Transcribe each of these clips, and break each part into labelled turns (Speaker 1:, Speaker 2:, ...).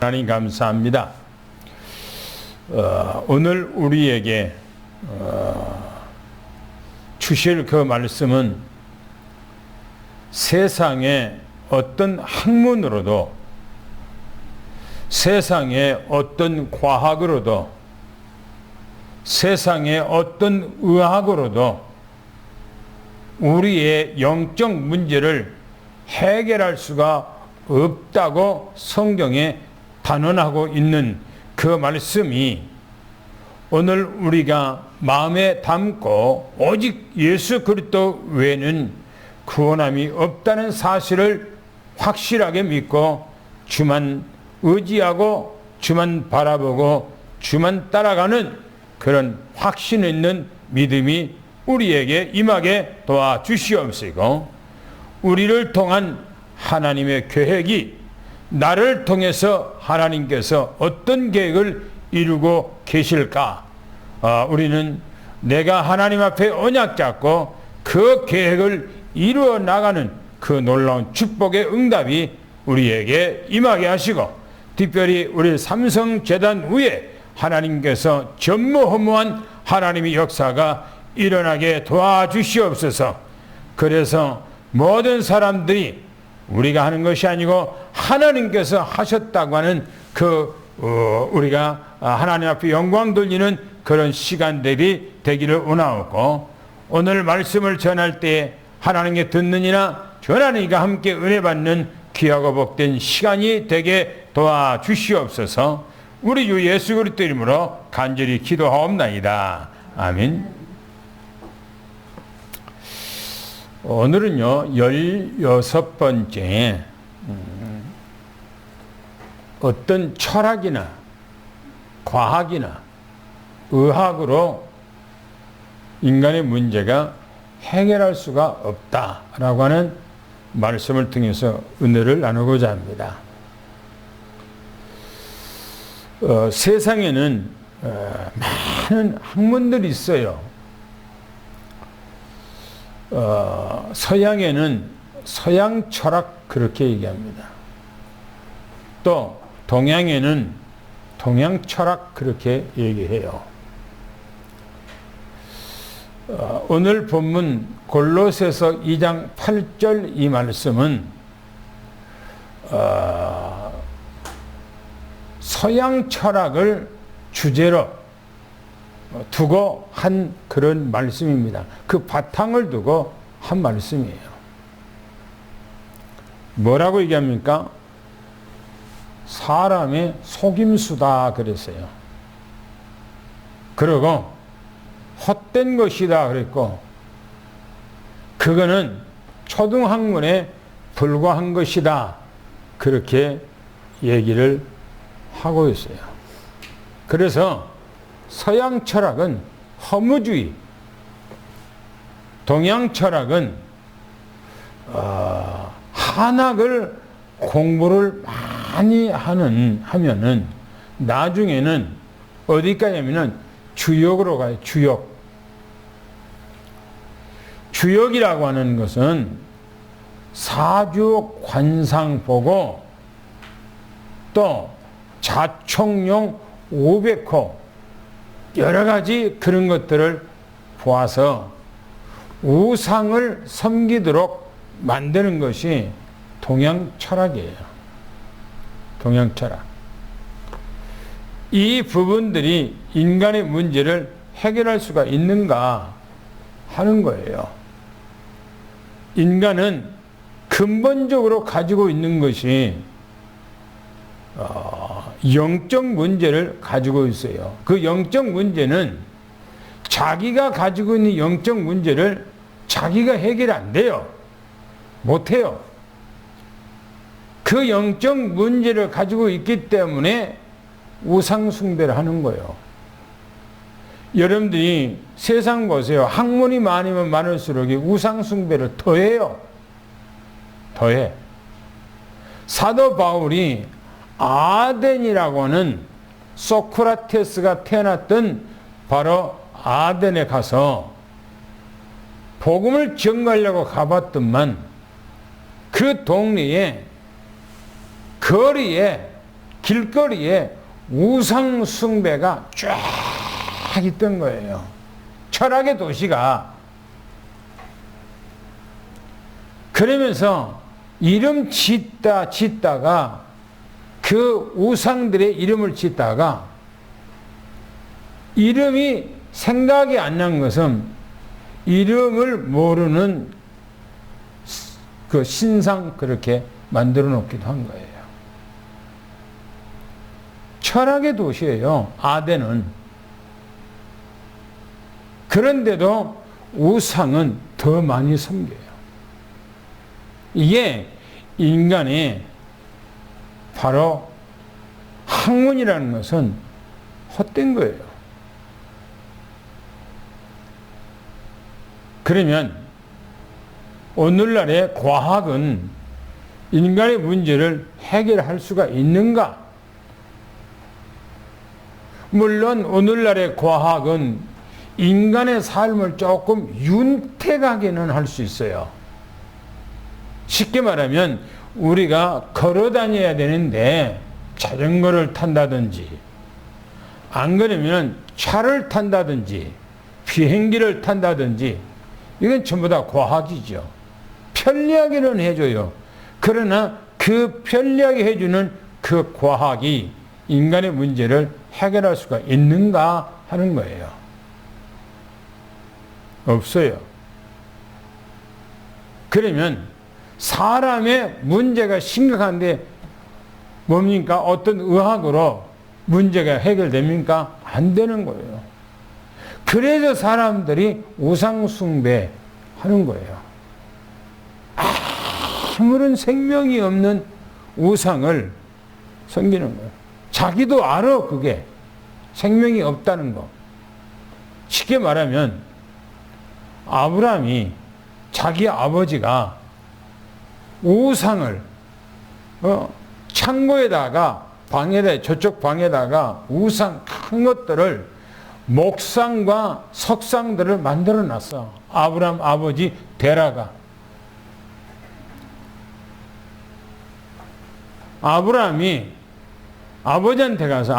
Speaker 1: 하나님 감사합니다. 오늘 우리에게 주실 그 말씀은 세상의 어떤 학문으로도, 세상의 어떤 과학으로도, 세상의 어떤 의학으로도 우리의 영적 문제를 해결할 수가 없다고 성경에 단언하고 있는 그 말씀이 오늘 우리가 마음에 담고 오직 예수 그리스도 외에는 구원함이 없다는 사실을 확실하게 믿고 주만 의지하고 주만 바라보고 주만 따라가는 그런 확신 있는 믿음이 우리에게 임하게 도와주시옵시고, 우리를 통한 하나님의 계획이, 나를 통해서 하나님께서 어떤 계획을 이루고 계실까, 우리는 내가 하나님 앞에 언약 잡고 그 계획을 이루어 나가는 그 놀라운 축복의 응답이 우리에게 임하게 하시고, 특별히 우리 삼성재단 위에 하나님께서 전무후무한 하나님의 역사가 일어나게 도와주시옵소서. 그래서 모든 사람들이 우리가 하는 것이 아니고 하나님께서 하셨다고 하는 우리가 하나님 앞에 영광 돌리는 그런 시간들이 되기를 원하옵고, 오늘 말씀을 전할 때 하나님께 듣는 이나 전하는 이가 함께 은혜 받는 귀하고 복된 시간이 되게 도와주시옵소서. 우리 주 예수 그리스도 이름으로 간절히 기도하옵나이다. 아멘. 오늘은요 16번째 어떤 철학이나 과학이나 의학으로 인간의 문제가 해결할 수가 없다라고 하는 말씀을 통해서 은혜를 나누고자 합니다. 세상에는 많은 학문들이 있어요. 서양에는 서양 철학 그렇게 얘기합니다. 또 동양에는 동양 철학 그렇게 얘기해요. 오늘 본문 골로새서 2장 8절 이 말씀은 서양 철학을 주제로 두고 한 그런 말씀입니다. 그 바탕을 두고 한 말씀이에요. 뭐라고 얘기합니까? 사람의 속임수다 그랬어요. 그리고 헛된 것이다 그랬고, 그거는 초등학문에 불과한 것이다 그렇게 얘기를 하고 있어요. 그래서 서양 철학은 허무주의, 동양 철학은 한학을 공부를 많이 하면은 나중에는 어디까지 하면은 주역으로 가요. 주역이라고 하는 것은 사주 관상 보고 또 자총용 500호 여러 가지 그런 것들을 보아서 우상을 섬기도록 만드는 것이 동양 철학이에요. 동양 철학. 이 부분들이 인간의 문제를 해결할 수가 있는가 하는 거예요. 인간은 근본적으로 가지고 있는 것이 영적 문제를 가지고 있어요. 그 영적 문제는 자기가 가지고 있는 영적 문제를 자기가 해결 안 돼요. 못해요. 그 영적 문제를 가지고 있기 때문에 우상숭배를 하는 거예요. 여러분들이 세상 보세요. 학문이 많으면 많을수록 우상숭배를 더해요. 더해. 사도 바울이 아덴이라고 하는 소크라테스가 태어났던 바로 아덴에 가서 복음을 전가하려고 가봤더만 그 동네에 거리에 길거리에 우상 숭배가 쫙 있던 거예요. 철학의 도시가. 그러면서 이름 짓다가 그 우상들의 이름을 짓다가 이름이 생각이 안 난 것은 이름을 모르는 그 신상 그렇게 만들어 놓기도 한 거예요. 철학의 도시예요. 아덴은. 그런데도 우상은 더 많이 섬겨요. 이게 인간의 바로 학문이라는 것은 헛된 거예요. 그러면 오늘날의 과학은 인간의 문제를 해결할 수가 있는가? 물론 오늘날의 과학은 인간의 삶을 조금 윤택하게는 할 수 있어요. 쉽게 말하면 우리가 걸어 다녀야 되는데 자전거를 탄다든지 안 그러면 차를 탄다든지 비행기를 탄다든지 이건 전부 다 과학이죠. 편리하게는 해줘요. 그러나 그 편리하게 해주는 그 과학이 인간의 문제를 해결할 수가 있는가 하는 거예요. 없어요. 그러면 사람의 문제가 심각한데 뭡니까? 어떤 의학으로 문제가 해결됩니까? 안 되는 거예요. 그래서 사람들이 우상숭배 하는 거예요. 아무런 생명이 없는 우상을 섬기는 거예요. 자기도 알아, 그게. 생명이 없다는 거. 쉽게 말하면, 아브라함이 자기 아버지가 우상을, 창고에다가, 저쪽 방에다가 우상 큰 것들을 목상과 석상들을 만들어 놨어. 아브라함 아버지 데라가. 아브라함이 아버지한테 가서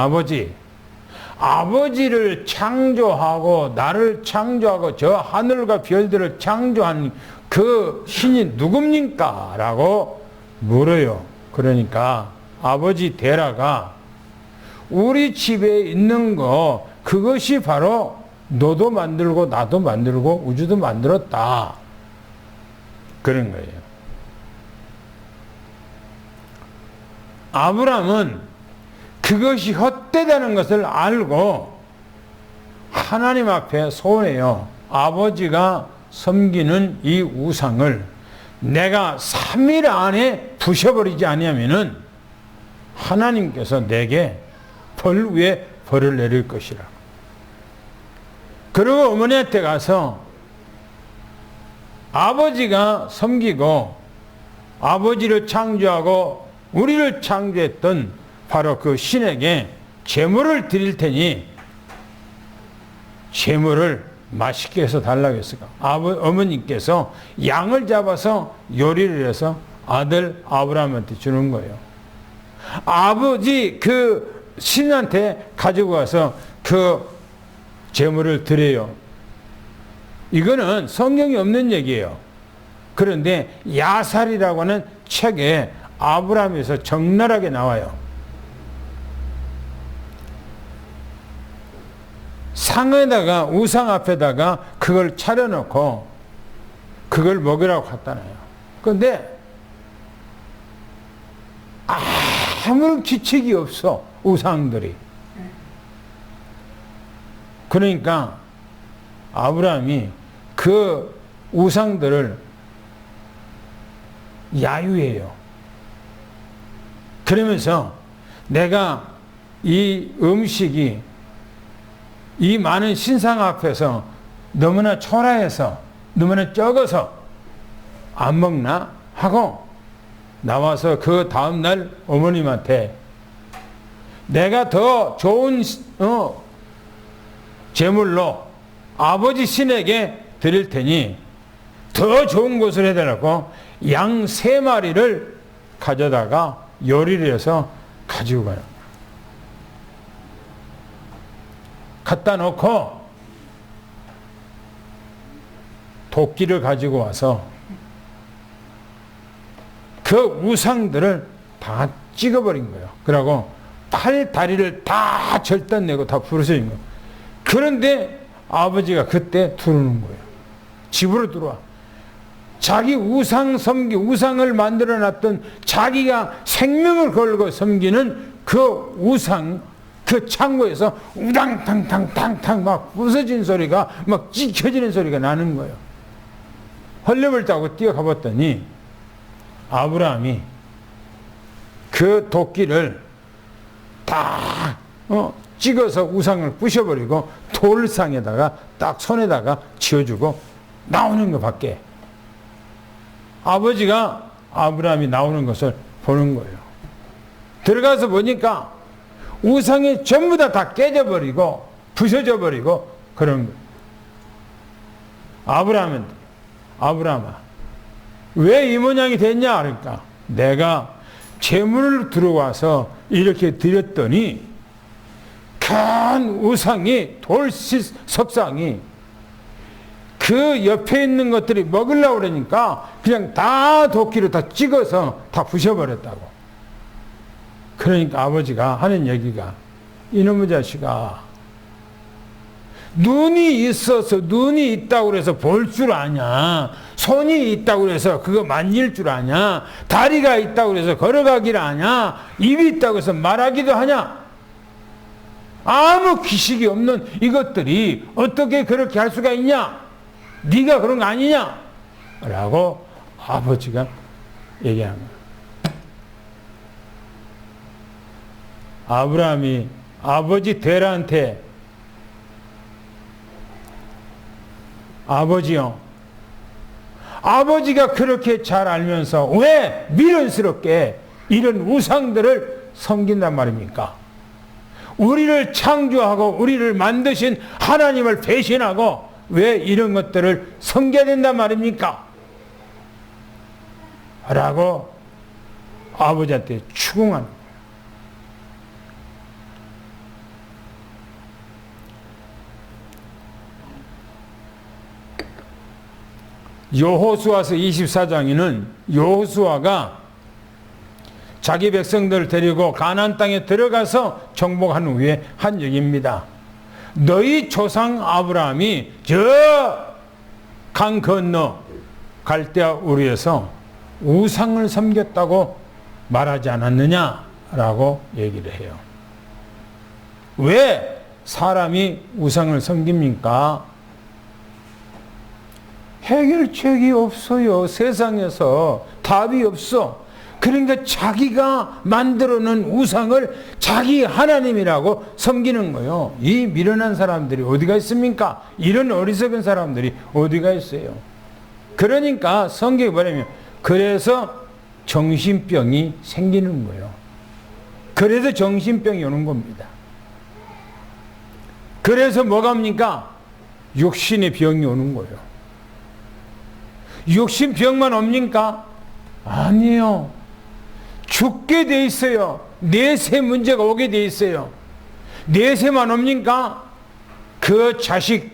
Speaker 1: 아버지를 창조하고 나를 창조하고 저 하늘과 별들을 창조한 그 신이 누굽니까? 라고 물어요. 그러니까 아버지 데라가 우리 집에 있는 거 그것이 바로 너도 만들고 나도 만들고 우주도 만들었다. 그런 거예요. 아브라함은 그것이 헛되다는 것을 알고 하나님 앞에 소원해요. 아버지가 섬기는 이 우상을 내가 3일 안에 부셔버리지 아니하면은 하나님께서 내게 벌 위에 벌을 내릴 것이라. 그리고 어머니한테 가서 아버지가 섬기고 아버지를 창조하고 우리를 창조했던 바로 그 신에게 제물을 드릴 테니 제물을 맛있게 해서 달라고 했을까? 어머니께서 양을 잡아서 요리를 해서 아들 아브라함한테 주는 거예요. 아버지 그 신한테 가지고 가서 그 제물을 드려요. 이거는 성경이 없는 얘기예요. 그런데 야살이라고 하는 책에 아브라함에서 적나라하게 나와요. 상에다가 우상 앞에다가 그걸 차려놓고 그걸 먹으라고 갔다나요. 그런데 아무런 규칙이 없어, 우상들이. 그러니까 아브라함이 그 우상들을 야유해요. 그러면서 내가 이 음식이 이 많은 신상 앞에서 너무나 초라해서 너무나 적어서 안 먹나 하고 나와서 그 다음날 어머님한테 내가 더 좋은 제물로 아버지 신에게 드릴 테니 더 좋은 것을 해달라고 양 3마리를 가져다가 요리를 해서 가지고 가요. 갖다 놓고 도끼를 가지고 와서 그 우상들을 다 찍어버린 거예요. 그러고 팔, 다리를 다 절단내고 다 부러뜨린 거예요. 그런데 아버지가 그때 들어오는 거예요. 집으로 들어와. 자기 우상을 만들어 놨던, 자기가 생명을 걸고 섬기는 그 우상, 그 창고에서 우당탕탕탕탕 막 부서진 소리가, 막 찢겨지는 소리가 나는 거예요. 헐레벌 타고 뛰어가 봤더니 아브라함이 그 도끼를 다 찍어서 우상을 부셔버리고 돌상에다가 딱 손에다가 쥐어주고 나오는 것 밖에. 아버지가 아브라함이 나오는 것을 보는 거예요. 들어가서 보니까 우상이 전부 다 깨져버리고 부서져 버리고 그런 거예요. 아브라함아, 왜 이 모양이 됐냐? 그러니까 내가 재물을 들어와서 이렇게 드렸더니 큰 우상이, 석상이 그 옆에 있는 것들이 먹으려고 그러니까 그냥 다 도끼로 다 찍어서 다 부셔버렸다고. 그러니까 아버지가 하는 얘기가, 이놈의 자식아, 눈이 있어서, 눈이 있다고 해서 볼 줄 아냐? 손이 있다고 해서 그거 만질 줄 아냐? 다리가 있다고 해서 걸어가기를 아냐? 입이 있다고 해서 말하기도 하냐? 아무 기식이 없는 이것들이 어떻게 그렇게 할 수가 있냐? 네가 그런 거 아니냐? 라고 아버지가 얘기한 거예요. 아브라함이 아버지 데라한테, 아버지요, 아버지가 그렇게 잘 알면서 왜 미련스럽게 이런 우상들을 섬긴단 말입니까? 우리를 창조하고 우리를 만드신 하나님을 배신하고 왜 이런 것들을 섬겨야 된단 말입니까? 라고 아버지한테 추궁하는 거예요. 여호수아서 24장에는 여호수아가 자기 백성들을 데리고 가나안 땅에 들어가서 정복한 후에 한 얘기입니다. 너희 조상 아브라함이 저 강 건너 갈대아 우르에서 우상을 섬겼다고 말하지 않았느냐라고 얘기를 해요. 왜 사람이 우상을 섬깁니까? 해결책이 없어요. 세상에서 답이 없어. 그러니까 자기가 만들어놓은 우상을 자기 하나님이라고 섬기는 거예요. 이 미련한 사람들이 어디가 있습니까? 이런 어리석은 사람들이 어디가 있어요? 그러니까 성경이 뭐냐면, 그래서 정신병이 생기는 거예요. 그래서 정신병이 오는 겁니다. 그래서 뭐가 옵니까? 육신의 병이 오는 거예요. 육신병만 옵니까? 아니에요. 죽게 돼 있어요. 내세 문제가 오게 돼 있어요. 내세만 옵니까? 그 자식,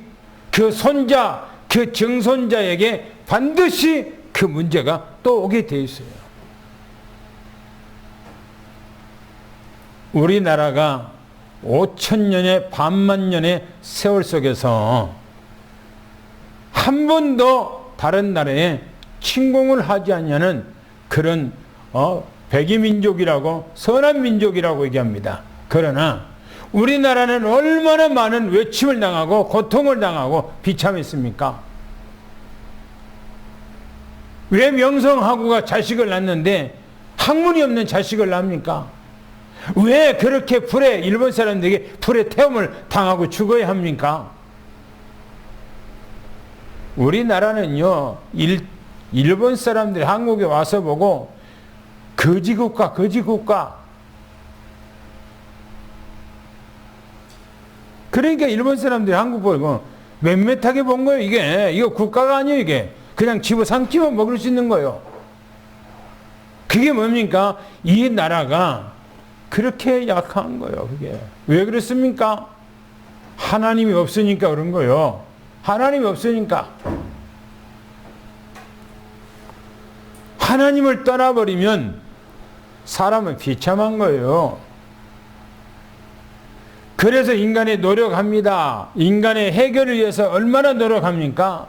Speaker 1: 그 손자, 그 증손자에게 반드시 그 문제가 또 오게 돼 있어요. 우리나라가 5천년의 반만년의 세월 속에서 한 번도 다른 나라에 침공을 하지 않냐는 그런 백이민족이라고, 선한 민족이라고 얘기합니다. 그러나 우리나라는 얼마나 많은 외침을 당하고 고통을 당하고 비참했습니까? 왜 명성하고가 자식을 낳는데 학문이 없는 자식을 낳습니까? 왜 그렇게 불에, 일본 사람들에게 불에 태움을 당하고 죽어야 합니까? 우리나라는요, 일본 사람들이 한국에 와서 보고 거지국가, 거지국가. 그러니까 일본 사람들이 한국 보고 맴매하게 본 거예요. 이거 국가가 아니에요. 이게 그냥 집어삼키면 먹을 수 있는 거예요. 그게 뭡니까? 이 나라가 그렇게 약한 거예요. 그게 왜 그렇습니까? 하나님이 없으니까 그런 거예요. 하나님이 없으니까. 하나님을 떠나버리면 사람은 비참한 거예요. 그래서 인간이 노력합니다. 인간의 해결을 위해서 얼마나 노력합니까?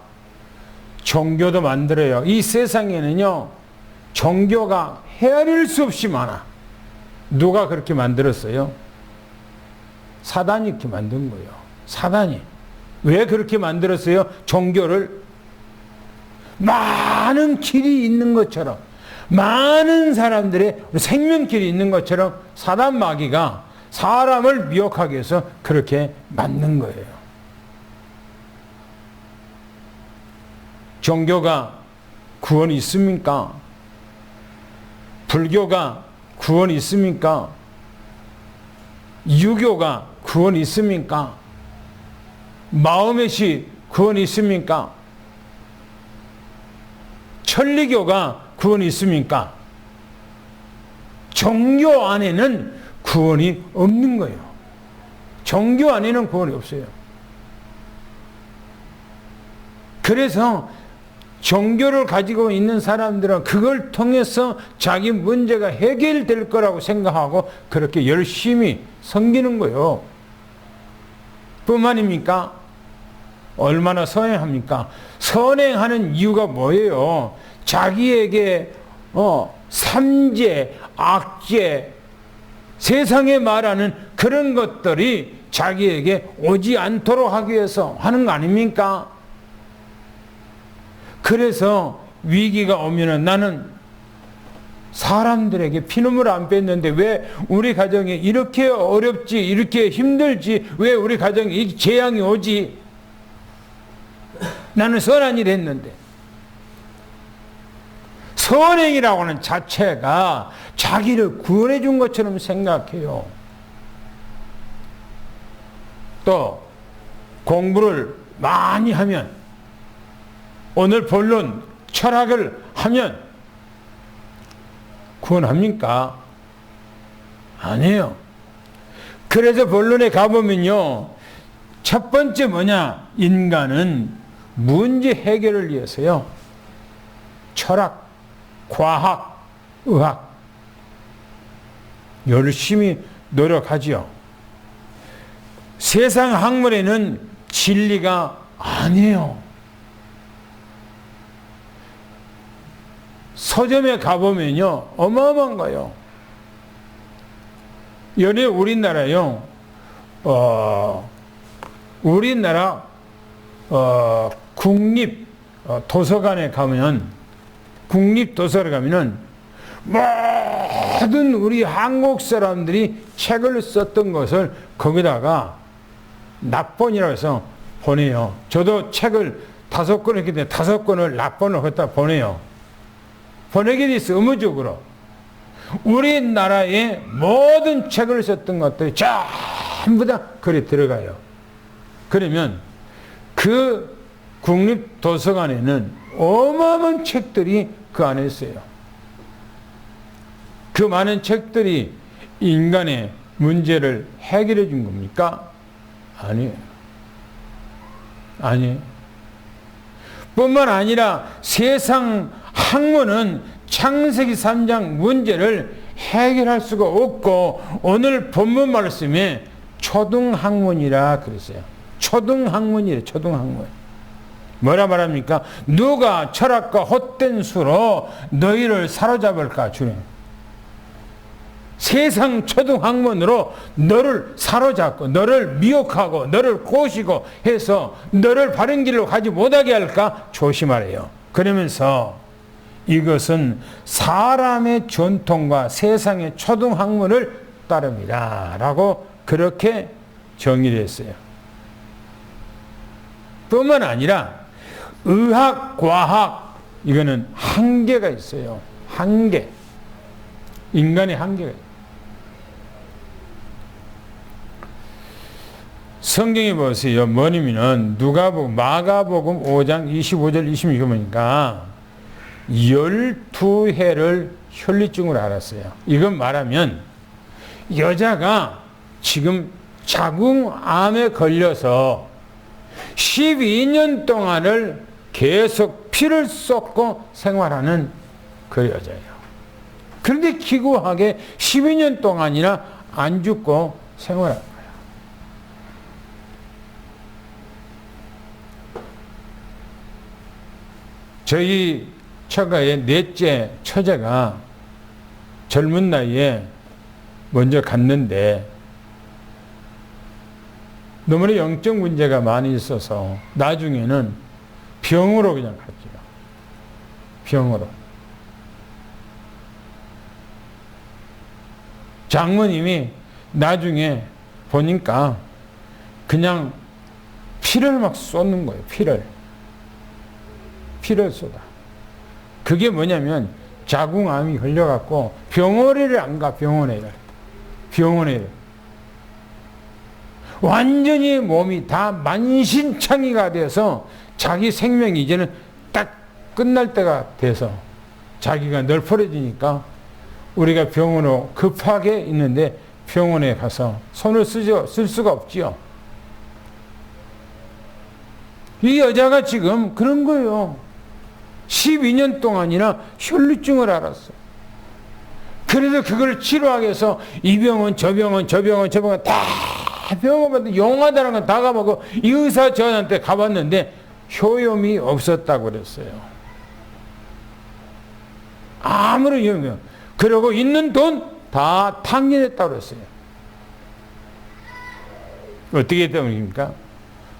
Speaker 1: 종교도 만들어요. 이 세상에는요, 종교가 헤아릴 수 없이 많아. 누가 그렇게 만들었어요? 사단이 이렇게 만든 거예요. 사단이. 왜 그렇게 만들었어요? 종교를 많은 길이 있는 것처럼, 많은 사람들의 생명길이 있는 것처럼 사단 마귀가 사람을 미혹하기 위해서 그렇게 만든 거예요. 종교가 구원이 있습니까? 불교가 구원이 있습니까? 유교가 구원이 있습니까? 마음의시 구원이 있습니까? 천리교가 구원이 있습니까? 종교 안에는 구원이 없는 거예요. 종교 안에는 구원이 없어요. 그래서 종교를 가지고 있는 사람들은 그걸 통해서 자기 문제가 해결될 거라고 생각하고 그렇게 열심히 섬기는 거예요. 뿐만입니까? 얼마나 선행합니까? 선행하는 이유가 뭐예요? 자기에게 삼재, 악재, 세상에 말하는 그런 것들이 자기에게 오지 않도록 하기 위해서 하는 거 아닙니까? 그래서 위기가 오면은 나는 사람들에게 피눈물 안 뺐는데 왜 우리 가정에 이렇게 어렵지, 이렇게 힘들지, 왜 우리 가정에 이 재앙이 오지? 나는 선한 일 했는데. 선행이라고 하는 자체가 자기를 구원해 준 것처럼 생각해요. 또 공부를 많이 하면, 오늘 본론 철학을 하면 구원합니까? 아니에요. 그래서 본론에 가보면요, 첫 번째 뭐냐? 인간은 문제 해결을 위해서요, 철학, 과학, 의학 열심히 노력하지요. 세상 학문에는 진리가 아니에요. 서점에 가보면요, 어마어마한 거예요. 연애 우리나라요, 우리나라 국립 도서관에 가면, 국립도서관에 가면은 모든 우리 한국 사람들이 책을 썼던 것을 거기다가 납본이라고 해서 보내요. 저도 책을 5권 했기 때문에 5권을 납본을 갖다 보내요. 보내게 돼 있어, 의무적으로. 우리나라의 모든 책을 썼던 것들이 전부 다 거기에 들어가요. 그러면 그 국립도서관에는 어마어마한 책들이 그 안에 있어요. 그 많은 책들이 인간의 문제를 해결해 준 겁니까? 아니에요. 아니에요. 뿐만 아니라 세상 학문은 창세기 3장 문제를 해결할 수가 없고, 오늘 본문 말씀에 초등학문이라 그랬어요. 초등학문이래, 초등학문. 뭐라 말합니까? 누가 철학과 헛된 수로 너희를 사로잡을까, 주님. 세상 초등학문으로 너를 사로잡고 너를 미혹하고 너를 꼬시고 해서 너를 바른 길로 가지 못하게 할까 조심하래요. 그러면서 이것은 사람의 전통과 세상의 초등학문을 따릅니다 라고 그렇게 정의를 했어요. 뿐만 아니라 의학, 과학, 이거는 한계가 있어요. 한계. 인간의 한계가 있어요. 성경에 보세요. 뭐냐면은 누가복음, 마가복음 5장 25절 26절 보니까 12해를 혈리증으로 앓았어요. 이건 말하면 여자가 지금 자궁암에 걸려서 12년 동안을 계속 피를 쏟고 생활하는 그 여자예요. 그런데 기구하게 12년 동안이나 안 죽고 생활한 거예요. 저희 처가의 넷째 처제가 젊은 나이에 먼저 갔는데 너무나 영적 문제가 많이 있어서 나중에는 병으로 그냥 갔죠. 병으로. 장모님이 나중에 보니까 그냥 피를 막 쏟는 거예요. 피를 쏟아. 그게 뭐냐면 자궁암이 걸려갖고 병원에를 안 가. 병원에 완전히 몸이 다 만신창이가 돼서 자기 생명이 이제는 딱 끝날 때가 돼서 자기가 널브러지니까 우리가 병원으로 급하게 있는데 병원에 가서 손을 쓸 수가 없지요. 이 여자가 지금 그런 거예요. 12년 동안이나 혈루증을 앓았어. 그래서 그걸 치료하기 위해서 이 병원 저 병원 다 병원마다 용하다는 건 다 가보고 이 의사 저한테 가봤는데 효용이 없었다고 그랬어요. 아무런 효용이 없어요. 그리고 있는 돈 다 탕진했다고 그랬어요. 어떻게 때문입니까?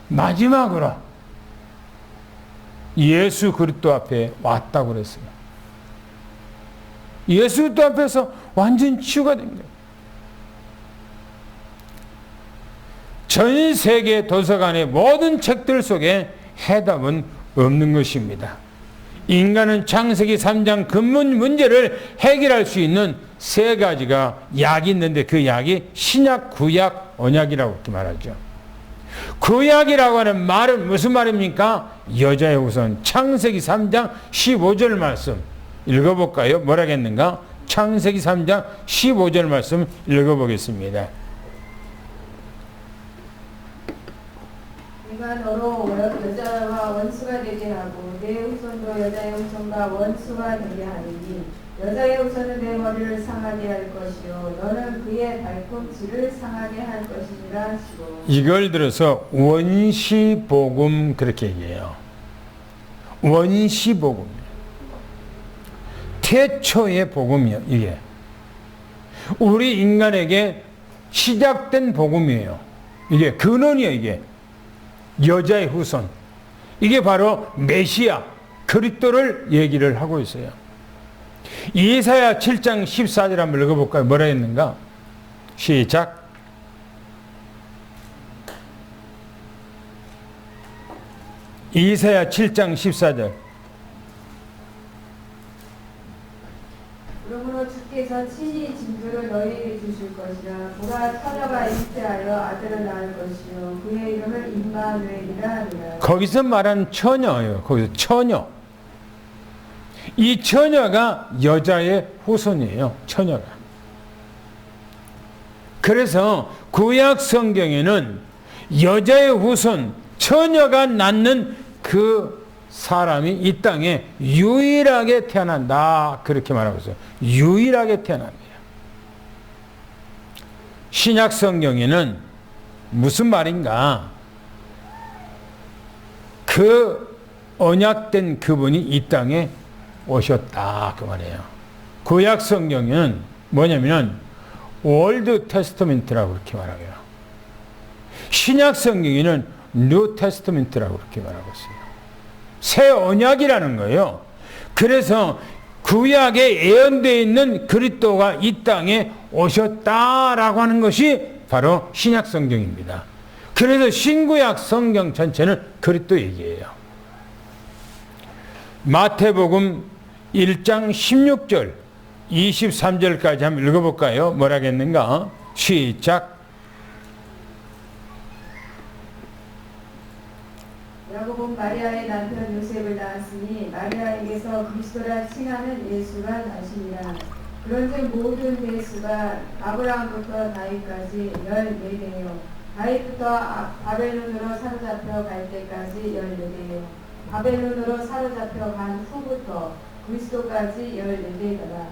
Speaker 1: 마지막으로 예수 그리스도 앞에 왔다고 그랬어요. 예수 그리스도 앞에서 완전 치유가 된 거예요. 전 세계 도서관의 모든 책들 속에 해답은 없는 것입니다. 인간은 창세기 3장 근본 문제를 해결할 수 있는 세 가지가 약이 있는데 그 약이 신약, 구약, 언약이라고 이렇게 말하죠. 구약이라고 하는 말은 무슨 말입니까? 여자의 후손. 창세기 3장 15절 말씀 읽어볼까요? 뭐라겠는가? 창세기 3장 15절 말씀 읽어보겠습니다.
Speaker 2: 내가 너로 여자와 원수가 되게 하고 내 후손도 여자의 후손과 원수가 되게 하리니 여자의 후손은 내 머리를 상하게 할 것이요 너는 그의 발꿈치를 상하게 할 것이니라 하시고. 이걸
Speaker 1: 들어서 원시복음 그렇게 얘기해요. 원시복음. 태초의 복음이요. 이게 우리 인간에게 시작된 복음이에요. 이게 근원이에요. 이게 여자의 후손. 이게 바로 메시아 그리스도를 얘기를 하고 있어요. 이사야 7장 14절 한번 읽어볼까요? 뭐라 했는가? 시작. 이사야 7장 14절.
Speaker 2: 그러므로 주께서 친히 징조를 너희에게 주실 것이라. 보라 처녀가 잉태하여 아들을 낳을 것이요 그의 이름을 임마누엘이라 하리라.
Speaker 1: 거기서 말하는 처녀예요. 거기서 처녀. 이 처녀가 여자의 후손이에요. 처녀가. 그래서 구약 성경에는 여자의 후손, 처녀가 낳는 그 사람이 이 땅에 유일하게 태어난다. 그렇게 말하고 있어요. 유일하게 태어납니다. 신약 성경에는 무슨 말인가? 그 언약된 그분이 이 땅에 오셨다. 그 말이에요. 구약 성경에는 뭐냐면 올드 테스터멘트라고 그렇게 말하고요. 신약 성경에는 뉴 테스터멘트라고 그렇게 말하고 있어요. 새 언약이라는 거예요. 그래서 구약에 예언되어 있는 그리스도가 이 땅에 오셨다라고 하는 것이 바로 신약 성경입니다. 그래서 신구약 성경 전체는 그리스도 얘기예요. 마태복음 1장 16절 23절까지 한번 읽어볼까요? 뭐라겠는가? 시작.
Speaker 2: 야곱은 마리아의 남편 요셉을 낳았으니 마리아에게서 그리스도라 칭하는 예수가 나시니라. 그런즉 모든 대수가 아브라함부터 다윗까지 14대요. 다윗부터 바벨론으로 사로잡혀 갈 때까지 14대요. 바벨론으로 사로잡혀 간 후부터 그리스도까지 14대더라.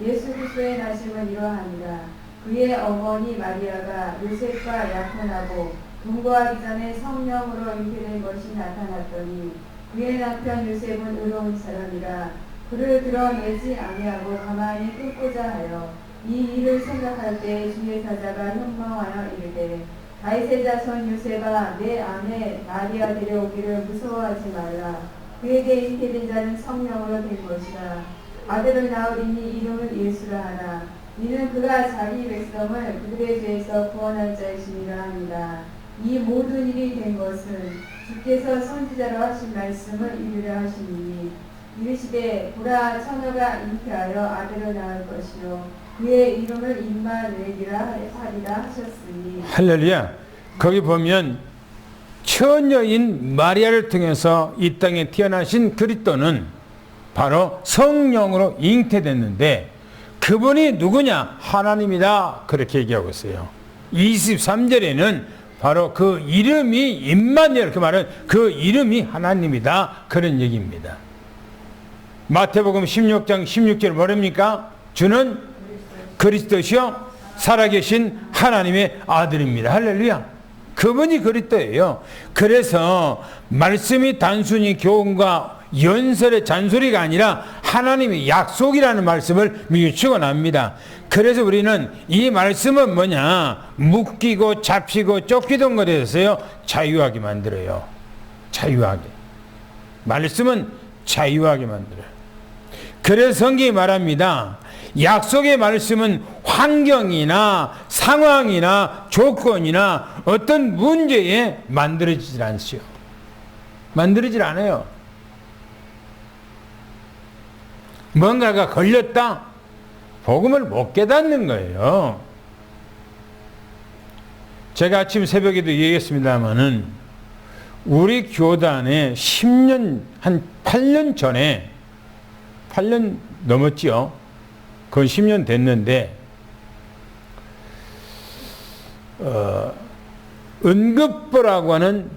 Speaker 2: 예수 그리스도의 나심은 이러하니라. 그의 어머니 마리아가 요셉과 약혼하고 동거하기 전에 성령으로 잉태된 것이 나타났더니 그의 남편 요셉은 의로운 사람이라 그를 드러내지 아니하고 가만히 끊고자 하여 이 일을 생각할 때 주의 사자가 현망하여 이르되 다윗의 자손 요셉아 내 아내 마리아 데려오기를 무서워하지 말라. 그에게 잉태된 자는 성령으로 된 것이라. 아들을 낳으리니 이름을 예수라 하라. 이는 그가 자기 백성을 그들의 죄에서 구원할 자이심이라 합니다. 이 모든 일이 된 것은 주께서 선지자로 하신 말씀을 이루려 하시니 이르시되 보라 처녀가 잉태하여 아들을 낳을 것이요 그의 이름을 임마누엘이라 하리라 하셨으니.
Speaker 1: 할렐루야. 거기 보면 처녀인 마리아를 통해서 이 땅에 태어나신 그리스도는 바로 성령으로 잉태됐는데 그분이 누구냐? 하나님이다. 그렇게 얘기하고 있어요. 23절에는 바로 그 이름이 임마누엘, 그 말은 그 이름이 하나님이다. 그런 얘기입니다. 마태복음 16장 16절 뭐랍니까? 주는 그리스도시요 살아계신 하나님의 아들입니다. 할렐루야. 그분이 그리스도예요. 그래서 말씀이 단순히 교훈과 연설의 잔소리가 아니라 하나님의 약속이라는 말씀을 미치고 납니다. 그래서 우리는 이 말씀은 뭐냐? 묶이고 잡히고 쫓기던 것에 대해서요 자유하게 만들어요. 자유하게. 말씀은 자유하게 만들어요. 그래서 성경이 말합니다. 약속의 말씀은 환경이나 상황이나 조건이나 어떤 문제에 만들어지질 않지요. 만들어지질 않아요. 뭔가가 걸렸다? 복음을 못 깨닫는 거예요. 제가 아침 새벽에도 얘기했습니다마는 우리 교단에 10년, 한 8년 전에 8년 넘었지요. 그건 10년 됐는데 응급부라고 하는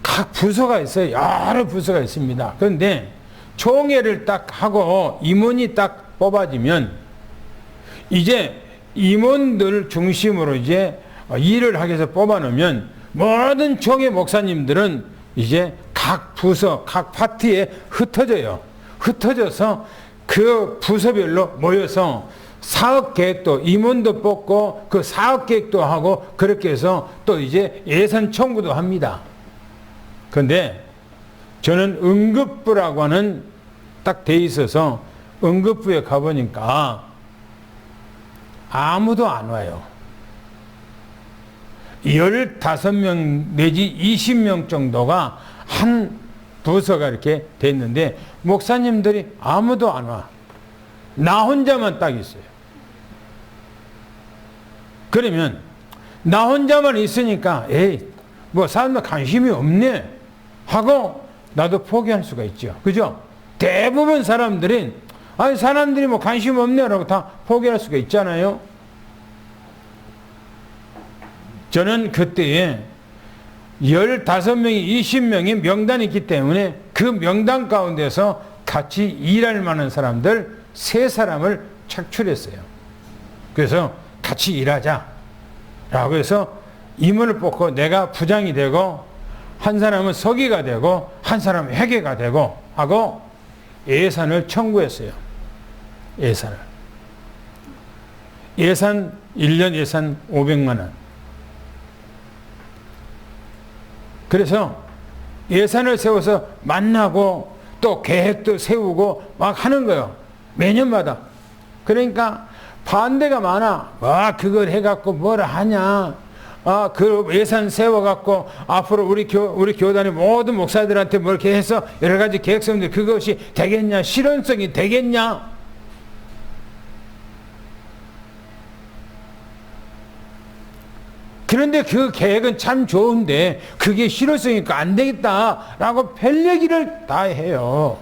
Speaker 1: 각 부서가 있어요. 여러 부서가 있습니다. 그런데 총회를 딱 하고 임원이 딱 뽑아지면 이제 임원들 중심으로 이제 일을 하기 위해서 뽑아놓으면 모든 총회 목사님들은 이제 각 부서, 각 파트에 흩어져요. 흩어져서 그 부서별로 모여서 사업 계획도 임원도 뽑고 그 사업 계획도 하고 그렇게 해서 또 이제 예산 청구도 합니다. 그런데 저는 응급부라고 하는 딱 돼 있어서 응급부에 가보니까 아무도 안 와요. 15명 내지 20명 정도가 한 부서가 이렇게 됐는데 목사님들이 아무도 안 와. 나 혼자만 딱 있어요. 그러면 나 혼자만 있으니까 에이 뭐 사람들 관심이 없네 하고 나도 포기할 수가 있죠. 그죠? 대부분 사람들은 아니 사람들이 뭐 관심 없네라고 다 포기할 수가 있잖아요. 저는 그때에 15명이 20명이 명단이 있기 때문에 그 명단 가운데서 같이 일할 만한 사람들 3사람을 착출했어요. 그래서 같이 일하자 라고 해서 임원을 뽑고 내가 부장이 되고 한 사람은 서기가 되고 한 사람은 회계가 되고 하고 예산을 청구했어요. 예산을. 예산 1년 예산 500만 원. 그래서 예산을 세워서 만나고 또 계획도 세우고 막 하는 거예요. 매년마다. 그러니까 반대가 많아. 와, 그걸 해갖고 뭐라 하냐. 아, 그 예산 세워갖고 앞으로 우리 교단의 모든 목사들한테 뭐 이렇게 해서 여러 가지 계획 세우는데 그것이 되겠냐? 실현성이 되겠냐? 그런데 그 계획은 참 좋은데 그게 실효성이니까 안 되겠다라고 별 얘기를 다 해요.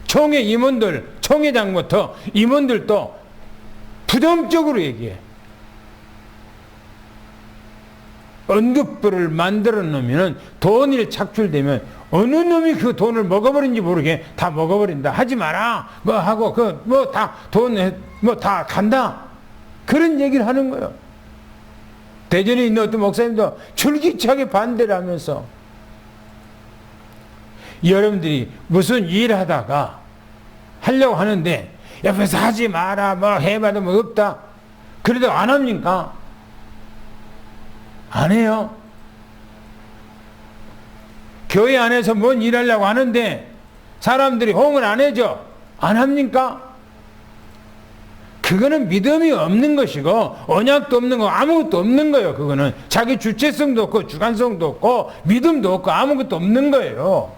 Speaker 1: 총회 임원들 총회장부터 임원들도 부정적으로 얘기해. 언급부를 만들어 놓으면 돈이 착출되면 어느 놈이 그 돈을 먹어버린지 모르게 다 먹어버린다. 하지 마라. 뭐 하고 뭐 다 돈 뭐 다 간다. 그런 얘기를 하는 거예요. 대전에 있는 어떤 목사님도 줄기차게 반대를 하면서 여러분들이 무슨 일 하다가 하려고 하는데 옆에서 하지 마라 뭐 해봐도 뭐 없다. 그래도 안 합니까? 안 해요. 교회 안에서 뭔 일하려고 하는데 사람들이 호응을 안 해줘. 안 합니까? 그거는 믿음이 없는 것이고 언약도 없는 거 아무것도 없는 거예요. 그거는 자기 주체성도 없고 주관성도 없고 믿음도 없고 아무것도 없는 거예요.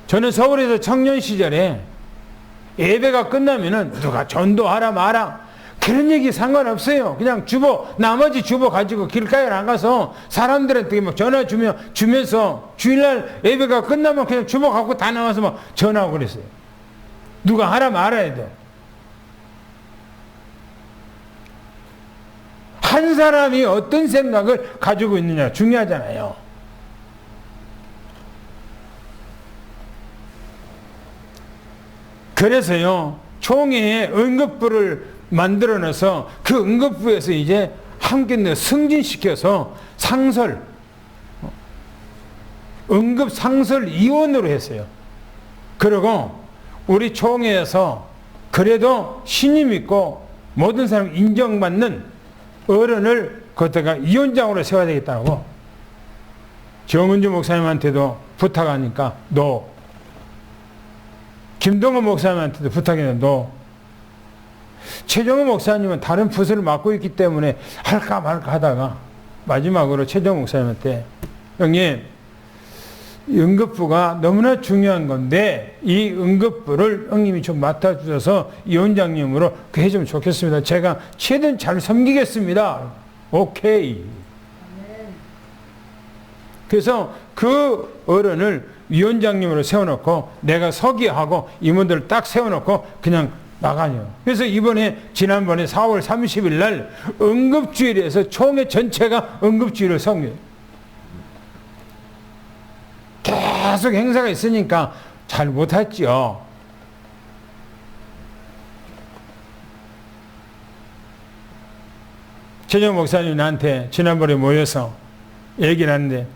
Speaker 1: 저는 서울에서 청년 시절에 예배가 끝나면은 누가 전도하라 마라 그런 얘기 상관없어요. 그냥 나머지 주보 가지고 길가에 나가서 사람들한테 막 전화 주면서 주일날 예배가 끝나면 그냥 주보 갖고 다 나와서 막 전화하고 그랬어요. 누가 하라 말아야 돼. 한 사람이 어떤 생각을 가지고 있느냐 중요하잖아요. 그래서요, 총회에 응급부를 만들어내서 그 응급부에서 이제 함께 승진시켜서 응급상설위원으로 했어요. 그리고 우리 총회에서 그래도 신임 있고 모든 사람 인정받는 어른을 거기다가 위원장으로 세워야 되겠다고 정은주 목사님한테도 부탁하니까 김동건 목사님한테도 부탁했는데 최정호 목사님은 다른 부서를 맡고 있기 때문에 할까 말까 하다가 마지막으로 최정호 목사님한테 형님 응급부가 너무나 중요한 건데 이 응급부를 형님이 좀 맡아주셔서 위원장님으로 해주면 좋겠습니다. 제가 최대한 잘 섬기겠습니다. 오케이. 그래서 그 어른을 위원장님으로 세워놓고 내가 서기하고 임원들을 딱 세워놓고 그냥 나가요. 그래서 지난번에 4월 30일 날 응급주일에서 총회 전체가 응급주일을 섬겨요. 계속 행사가 있으니까 잘 못했죠. 최정 목사님이 나한테 지난번에 모여서 얘기를 하는데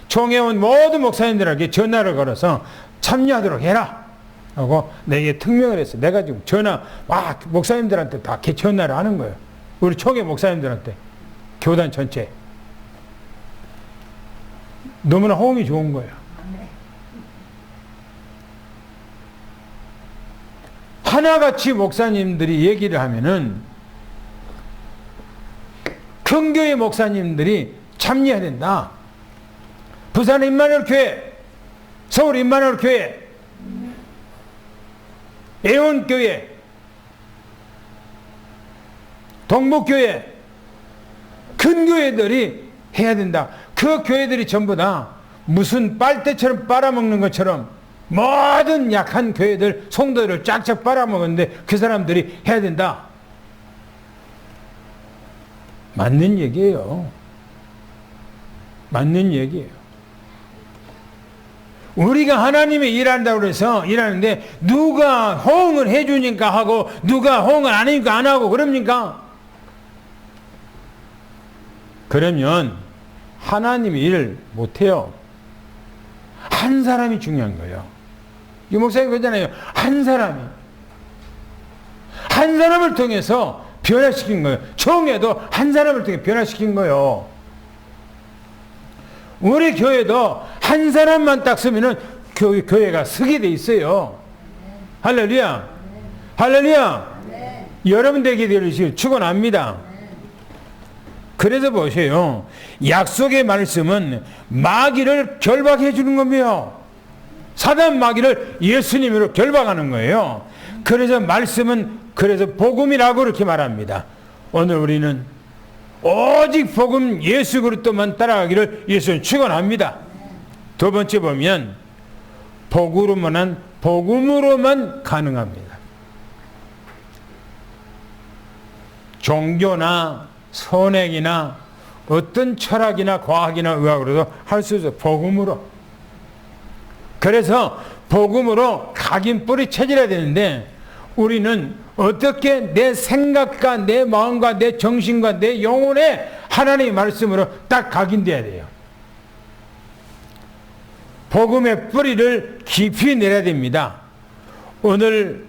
Speaker 1: 총회 온 모든 목사님들에게 전화를 걸어서 참여하도록 해라 하고 내게 특명을 했어요. 내가 지금 목사님들한테 다 전화를 하는 거예요. 우리 총회 목사님들한테 교단 전체 너무나 호응이 좋은 거예요. 하나같이 목사님들이 얘기를 하면은 큰 교회 목사님들이 참여해야 된다. 부산 임마누엘 교회, 서울 임마누엘 교회, 애원교회, 동북교회, 큰 교회들이 해야 된다. 그 교회들이 전부 다 무슨 빨대처럼 빨아먹는 것처럼 모든 약한 교회들, 성도들을 쫙쫙 빨아먹었는데 그 사람들이 해야 된다. 맞는 얘기예요. 맞는 얘기예요. 우리가 하나님의 일한다고 해서 일하는데 누가 호응을 해주니까 하고 누가 호응을 안 하니까 안 하고 그럽니까? 그러면 하나님의 일을 못해요. 한 사람이 중요한 거예요. 이 목사님 그러잖아요. 한 사람을 통해서 변화시킨 거예요. 총회도 한 사람을 통해 변화시킨 거예요. 우리 교회도 한 사람만 딱 쓰면은 교회가 서게 돼 있어요. 할렐루야. 할렐루야. 여러분 되기를 축원합니다. 그래서 보세요. 약속의 말씀은 마귀를 결박해 주는 겁니다. 사단 마귀를 예수님으로 결박하는 거예요. 그래서 말씀은 복음이라고 그렇게 말합니다. 오늘 우리는 오직 복음 예수 그리스도만 따라가기를 예수님 축원합니다. 두 번째 보면 복음으로만 가능합니다. 종교나 선행이나 어떤 철학이나 과학이나 의학으로도 할 수 없어요. 복음으로. 그래서 복음으로 각인 뿌리 체질해야 되는데 우리는 어떻게 내 생각과 내 마음과 내 정신과 내 영혼에 하나님의 말씀으로 딱 각인돼야 돼요. 복음의 뿌리를 깊이 내려야 됩니다. 오늘